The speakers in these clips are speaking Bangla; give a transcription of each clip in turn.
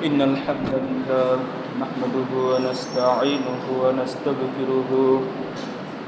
إن الحمد لله نحمده ونستعينه ونستغفره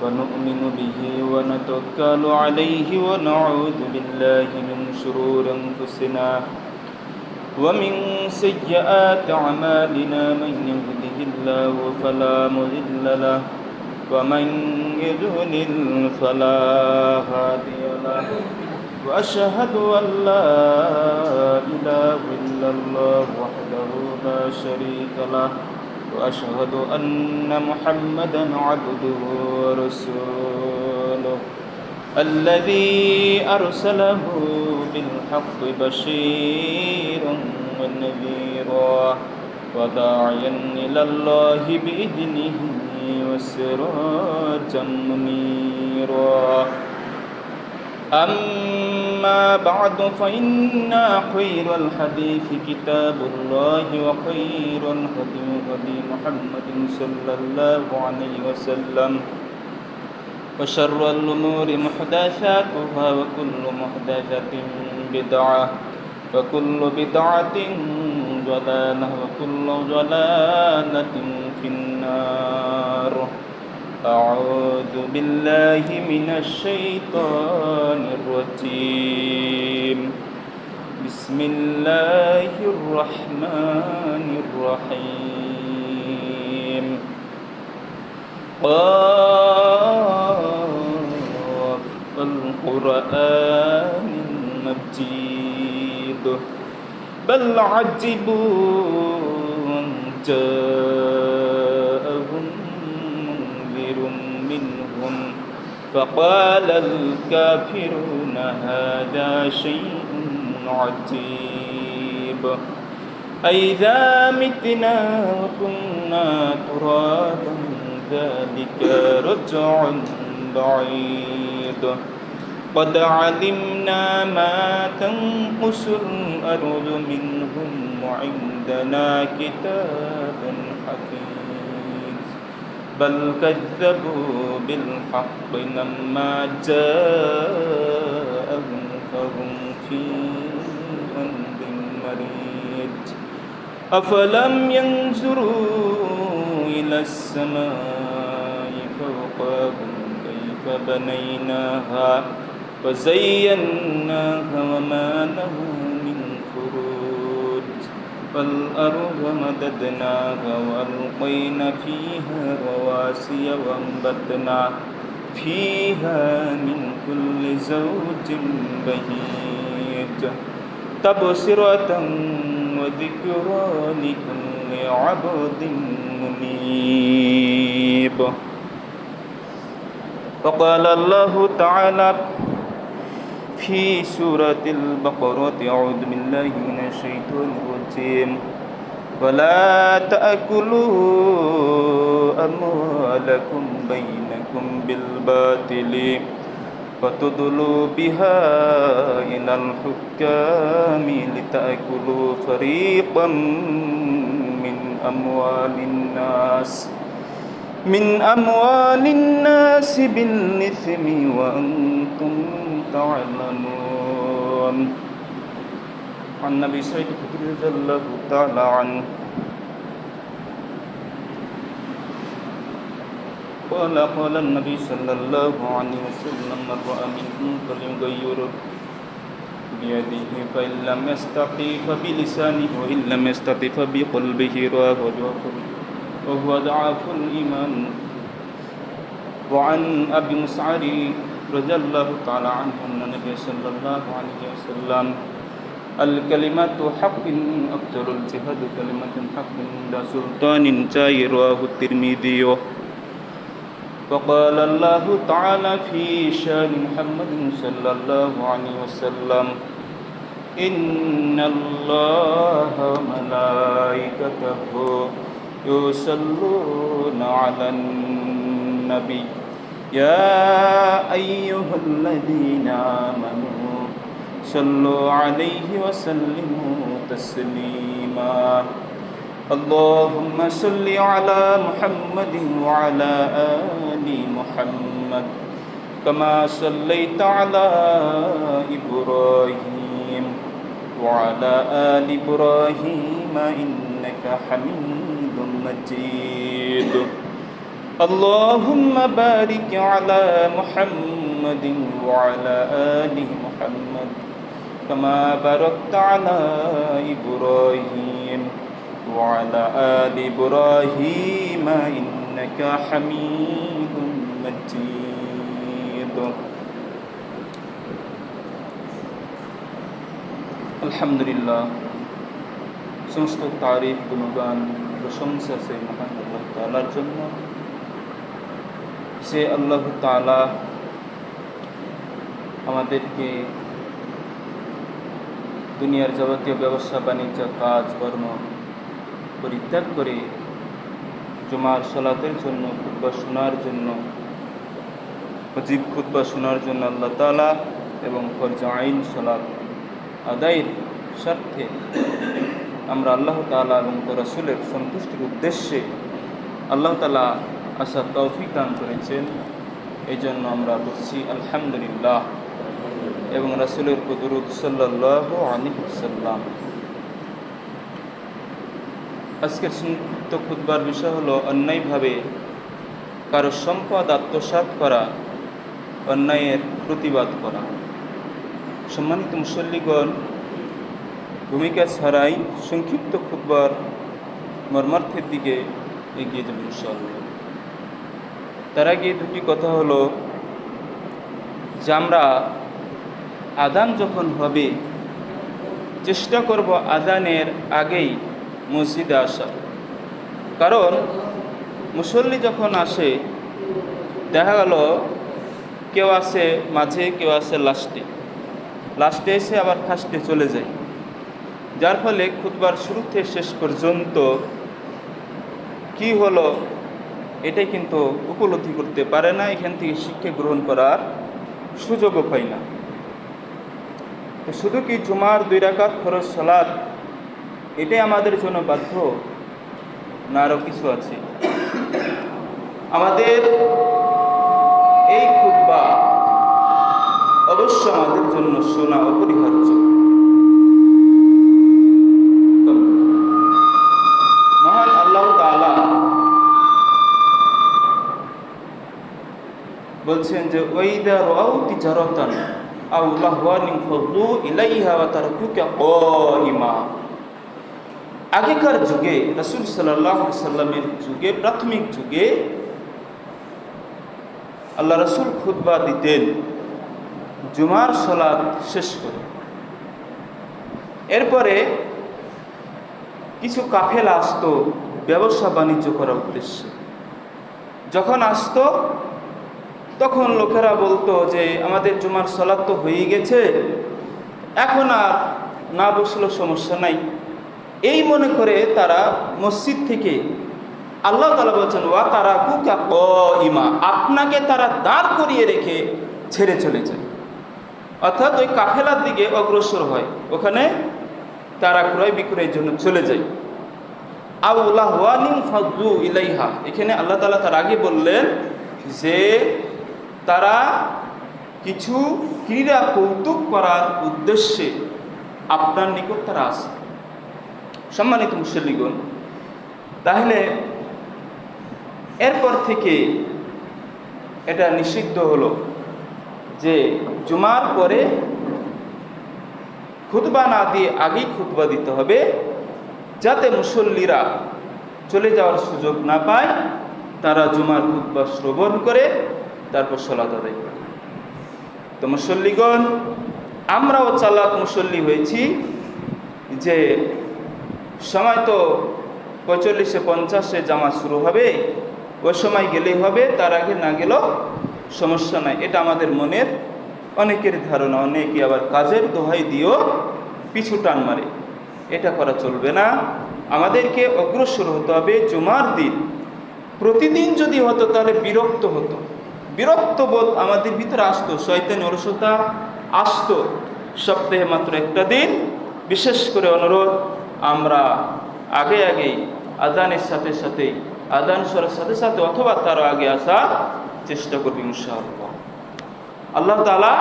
ونؤمن به ونتوكل عليه ونعوذ بالله من شرور أنفسنا ومن سيئات أعمالنا من يهده الله فلا مضل له ومن يضلل فلا هادي له وأشهد أن لا إله إلا الله وحده لا شريك له وأشهد أن محمدا عبده ورسوله الذي أرسله بالحق بشيرا ونذيرا وداعيا إلى الله بإذنه وسراجا منيرا أما بعد فإن خير الحديث كتاب الله وخير الهدي هدي محمد صلى الله عليه وسلم وشر الأمور محدثاتها وكل محدثة بدعة وكل بدعة ضلالة وكل ضلالة في النار أعوذ بالله من الشيطان الرجيم بسم الله الرحمن الرحيم قاف والقرآن المجيد بل عجبوا أن جاءهم منذر منهم فقال الكافرون هذا شيء عجيب أئذا متنا وكنا ترابا ذلك رجع بعيد قد علمنا ما تنقص الأرض منهم وعندنا كتاب حفيظ بل كذبوا بالحق لما جاءهم فهم في أمر مريج أفلم ينظروا إلى السماء فوقهم كيف بنيناها وزيناها وما لها من فروج والأرض مددناها وألقينا فيها رواسي وأنبتنا فيها من كل زوج بهيج تبصرة وذكرى لكل عبد منيب وقال الله تعالى في سورة البقرة أعوذ بالله من الشيطان الرجيم ولا تأكلوا أموالكم بينكم بالباطل وتدلوا بها إلى الحكام لتأكلوا فريقا من أموال الناس بالإثم وأنتم تعلمون عن أبي سعيد الخدري رضي الله تعالى عنه قال النبي صلى الله عليه وسلم من رأى منكم فليغير بيده فإن لم يستطع فبلسانه وإن لم يستطع فبقلبه رواه وهو ضعف الإيمان وعن أبي مسعر رضي الله تعالى عنه أن النبي صلى الله عليه وسلم الكلمة حق أفضل الجهاد كلمة حق عند سلطان جائر رواه الترمذي وقال الله تعالى في شان محمد صلى الله عليه وسلم إن الله وملائكته يصلون على النبي يا أيها الذين آمنوا صلوا عليه وسلموا تسليما اللهم صل على محمد وعلى آل محمد كما صليت على إبراهيم وعلى آل إبراهيم إنك حميد مجيد اللهم بارك على محمد وعلى آل محمد كما باركت على إبراهيم وعلى آل إبراهيم إنك حميد مجيد আলহামদুলিল্লাহ সমস্ত তারিফ গুণগান প্রশংসা সে মহান আল্লাহ তাআলার জন্য। সে আল্লাহ তাআলা আমাদেরকে দুনিয়ার যাবতীয় ব্যবসা বাণিজ্য কাজ কর্ম পরিত্যাগ করে জুমার সালাতের জন্য খুতবা শোনার জন্য ওয়াজিব খুতবা শোনার জন্য আল্লাহ তাআলা এবং ফরজ আইন সালাত আদায়ের স্বার্থে আমরা আল্লাহ তাআলা এবং তার রাসূলের সন্তুষ্টির উদ্দেশ্যে আল্লাহ তাআলা আসার তৌফিক দান করেছেন। এই জন্য আমরা বলছি আলহামদুলিল্লাহ এবং রাসূলের উপর দুরূদ সাল্লাল্লাহু আলাইহি ওয়াসাল্লাম। আজকের সংক্ষিপ্ত খুতবার বিষয় হলো অন্যায়ভাবে কারো সম্পদ আত্মসাৎ করা, অন্যায়ের প্রতিবাদ করা। সম্মানিত মুসল্লিগণ, ভূমিকা ছাড়াই সংক্ষিপ্ত খুতবার মর্মার্থের দিকে এগিয়ে যাব ইনশাআল্লাহ। তার আগে দুটি কথা হলো যে আমরা আযান যখন হবে চেষ্টা করব আযানের আগেই মসজিদে আসা। কারণ মুসল্লি যখন আসে দেখা গেল কেউ আসে মাঝে, কেউ আসে লাস্টে এসে আবার ফার্স্টে চলে যায়, যার ফলে খুতবার শুরু থেকে শেষ পর্যন্ত কি হলো এটাই কিন্তু উপলব্ধি করতে পারে না, এখান থেকে শিক্ষা গ্রহণ করার সুযোগও পায় না। তো শুধু কি জুমার 2 রাকাত ফরজ সালাত এটাই আমাদের জন্য বাধ্য, না আরও কিছু আছে? আমাদের এই খুতবা অবশ্য আমাদের জন্য শোনা অপরিহার্য। মহান আল্লাহ তাআলা বলছেন যে ওয়াইদা রাউ তিজারাতান আও লাহওয়ান ফাদু ইলাইহা ওয়া তারাকুকা কাইমা। আগেকার যুগে রাসূল সাল্লাল্লাহু আলাইহি সাল্লামের যুগে, প্রাথমিক যুগে আল্লাহ রাসূল খুতবা দিতেন জুমার সালাত শেষ করে। এরপরে কিছু কাফেলা আসতো ব্যবসা বাণিজ্য করার উদ্দেশ্যে। যখন আসতো তখন লোকেরা বলতো যে আমাদের জুমার সালাত তো হয়ে গেছে, এখন আর না বসলেও সমস্যা নাই। এই মনে করে তারা মসজিদ থেকে, আল্লাহ তাআলা বলছেন ওয়া তারাকুকা কাইমা, আপনাকে তারা দাঁড় করিয়ে রেখে ছেড়ে চলে যায়। অর্থাৎ ওই কাফেলার দিকে অগ্রসর হয়, ওখানে তারা ক্রয় বিক্রয়ের জন্য চলে যায়। আও লাহওয়ানিন ফাদু ইলাইহা, এখানে আল্লাহ তাআলা তার আগে বললেন যে তারা কিছু ক্রীড়া কৌতুক করার উদ্দেশ্যে আপনার নিকট তারা আসে। সম্মানিত মুসল্লিগণ, তাহলে এরপর থেকে এটা নিষিদ্ধ হলো যে জুমার পরে খুতবা না দিয়ে আগেই খুতবা দিতে হবে, যাতে মুসল্লিরা চলে যাওয়ার সুযোগ না পায়, তারা জুমার খুতবা শ্রবণ করে তারপর সালাত আদায় করে। তো মুসল্লিগণ, আমরাও চালাক মুসল্লি হয়েছি যে সময় তো 45-50 জামাত শুরু হবে, ওই সময় গেলেই হবে, তার আগে না গেলেও সমস্যা নাই। এটা আমাদের মনের অনেকের ধারণা। অনেকে আবার কাজের দোহাই দিয়েও পিছু টান মারে। এটা করা চলবে না। আমাদেরকে অগ্রসর হতে হবে। জুমার দিন প্রতিদিন যদি হতো তাহলে বিরক্ত হতো, বিরক্ত বোধ আমাদের ভিতরে আসতো, শয়তানি অলসতা আসতো। সপ্তাহে মাত্র একটা দিন, বিশেষ করে অনুরোধ, আমরা আগেই আযানের সাথে সাথে, আযান শোনার সাথে সাথে অথবা তার আগে আসার চেষ্টা করব ইনশাআল্লাহ। আল্লাহ তাআলা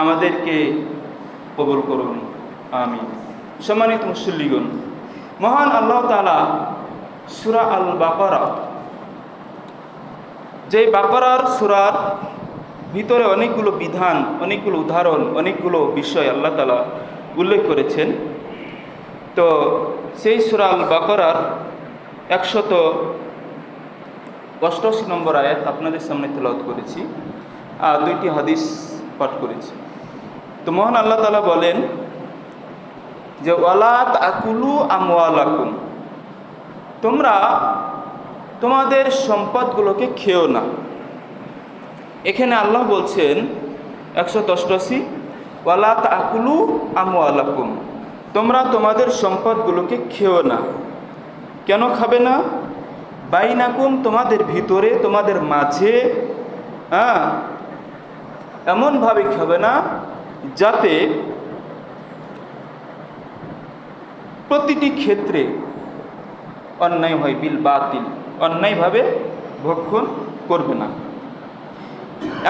আমাদেরকে কবুল করুন, আমিন। সম্মানিত মুসল্লিগণ, মহান আল্লাহ তাআলা সূরা আল বাকারা, যে বাকারার সূরার ভিতরে অনেকগুলো বিধান, অনেকগুলো উদাহরণ, অনেকগুলো বিষয় আল্লাহ তাআলা উল্লেখ করেছেন। তো সেই সূরা আল বাকারার 188 নম্বর আয়াত আপনাদের সামনে তেলাওয়াত করেছি আর 2টি হাদিস পাঠ করেছি। তো মহান আল্লাহ তাআলা বলেন যে ওয়ালা তাকুলু আমওয়ালাকুম, তোমরা তোমাদের সম্পদগুলোকে খেও না। এখানে আল্লাহ বলছেন 188 ওয়ালা তাকুলু আমওয়ালাকুম, তোমরা তোমাদের সম্পদগুলোকে খেও না। কেন খাবে না? বাইনাকুম, তোমাদের ভিতরে, তোমাদের মাঝে, এমনভাবে খাবে না যাতে প্রতিটি ক্ষেত্রে অন্যায় হয়, বিল বাতিল, অন্যায়ভাবে ভক্ষণ করবে না।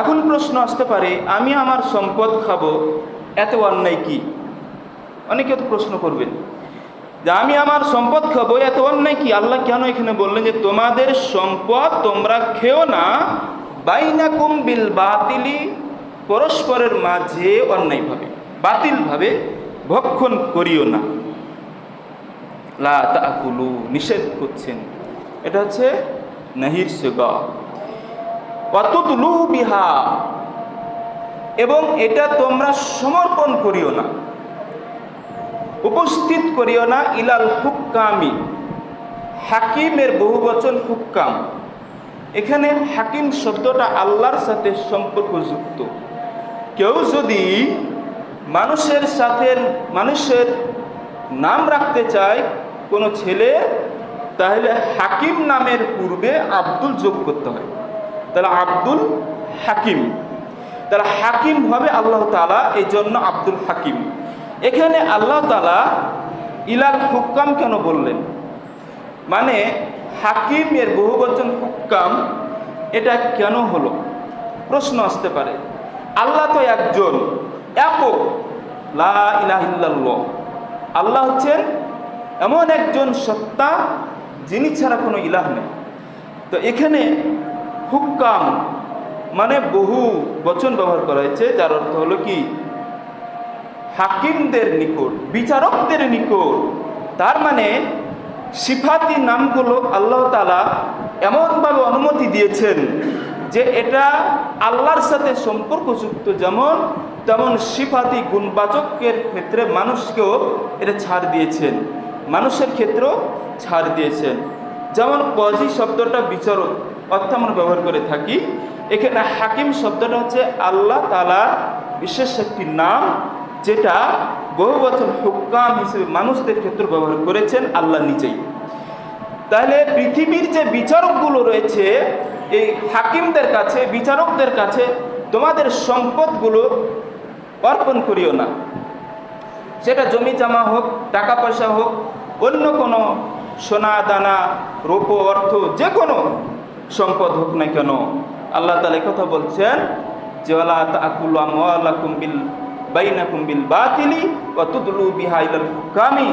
এখন প্রশ্ন আসতে পারে, আমি আমার সম্পদ খাবো, এত অন্যায় কি? অনেকে তো প্রশ্ন করবেন যে আমি আমার সম্পদ খাবো, এত অন্যায় কি? আল্লাহ কেন এখানে বললেন যে তোমাদের সম্পদ তোমরা খেও না, বাইনাকুম বিল বাতিলি, পরস্পরের মাঝে অন্যায়ভাবে, বাতিলভাবে ভক্ষণ করিও না। লা তাকুলু, নিষেধ করছেন, এটা হচ্ছে নাহির সিগা। ওয়াতুদলু বিহা, এবং এটা তোমরা সমর্পণ করিও না, উপস্থিত করিও না, ইলাল হুক্কামি, হাকিমের বহুবচন হুক্কাম। এখানে হাকিম শব্দটা আল্লাহর সাথে সম্পর্কযুক্ত। কেউ যদি মানুষের সাথে মানুষের নাম রাখতে চায় কোনো ছেলে, তাহলে হাকিম নামের পূর্বে আব্দুল যোগ করতে হয়, তাহলে আব্দুল হাকিম, তাহলে হাকিম হবে আল্লাহ তাআলা, এই জন্য আব্দুল হাকিম। এখানে আল্লাহ তাআলা ইলাল হুক্কাম কেন বললেন? মানে হাকিমের বহুবচন হুক্কাম, এটা কেন হলো? প্রশ্ন আসতে পারে। আল্লাহ তো একজন, একক, লা ইলাহা ইল্লাল্লাহ। আল্লাহ হচ্ছেন এমন একজন সত্তা যিনি ছাড়া কোনো ইলাহ নেই। তো এখানে হুক্কাম মানে বহু বচন ব্যবহার করা হয়েছে, যার অর্থ হলো কি হাকিমদের নিকট, বিচারকদের নিকট। তার মানে সিফাতি নামগুলো আল্লাহ তাআলা এমনভাবে অনুমতি দিয়েছেন যে এটা আল্লাহর সাথে সম্পর্কযুক্ত, যেমন তেমন সিফাতি গুণবাচকের ক্ষেত্রে মানুষকেও এটা ছাড় দিয়েছেন, মানুষের ক্ষেত্রেও ছাড় দিয়েছেন। যেমন কজি শব্দটা বিচারক অর্থে আমরা ব্যবহার করে থাকি, এখানে হাকিম শব্দটা হচ্ছে আল্লাহ তাআলার বিশেষ একটি নাম, যেটা বহুবচন হুক্কাম হিসেবে মানুষদের ক্ষেত্রে ব্যবহার করেছেন আল্লাহ নিজেই। তাহলে পৃথিবীর যে বিচারকগুলো রয়েছে, এই হাকিমদের কাছে, বিচারকদের কাছে তোমাদের সম্পদগুলো অর্পণ করিও না। সেটা জমি জমা হোক, টাকা পয়সা হোক, অন্য কোনো সোনা দানা, রূপ, অর্থ, যে কোনো সম্পদ হোক না কেন, আল্লাহ তাআলা কথা বলছেন যে ওয়ালা তাকুলু আমওয়ালাকুম বাইনাকুম বিল বাতিলি ওয়া তুদলু বিহা ইলাল হুকামি,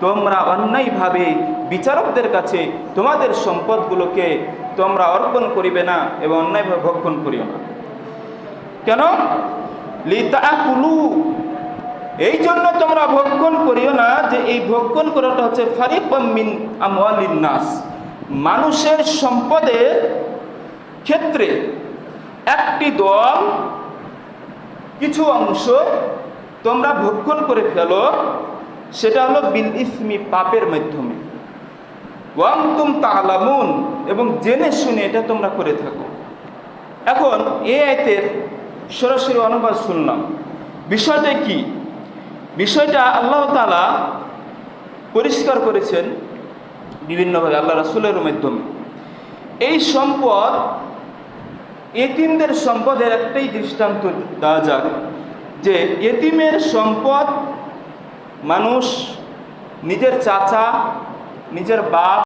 তোমরা অন্যায়ভাবে বিচারকদের কাছে তোমাদের সম্পদগুলোকে তোমরা অর্পণ করিবে না এবং অন্যায়ভাবে ভক্ষণ করিও না। কেন? লিতাকুলু, এই জন্য তোমরা ভক্ষণ করিও না যে এই ভক্ষণ করাটা হচ্ছে ফারিকাম মিন আমওয়ালিন নাস, মানুষের সম্পদের ক্ষেত্রে একটি দল, কিছু অংশ তোমরা ভক্ষণ করে ফেলো, সেটা হলো বিল ইসমি, পাপের মাধ্যমে, ওয়া আনতুম তা'লামুন, এবং জেনে শুনে এটা তোমরা করে থাকো। এখন এই আয়াতের সরাসরি অনুবাদ শুনলাম, বিষয়টা কি? বিষয়টা আল্লাহ তাআলা পরিষ্কার করেছেন বিভিন্নভাবে আল্লাহ রাসূলের মাধ্যমে। এই সম্পদ, এতিমদের সম্পদের একটাই দৃষ্টান্ত দেওয়া যাক, যে এতিমের সম্পদ মানুষ নিজের চাচা, নিজের বাপ,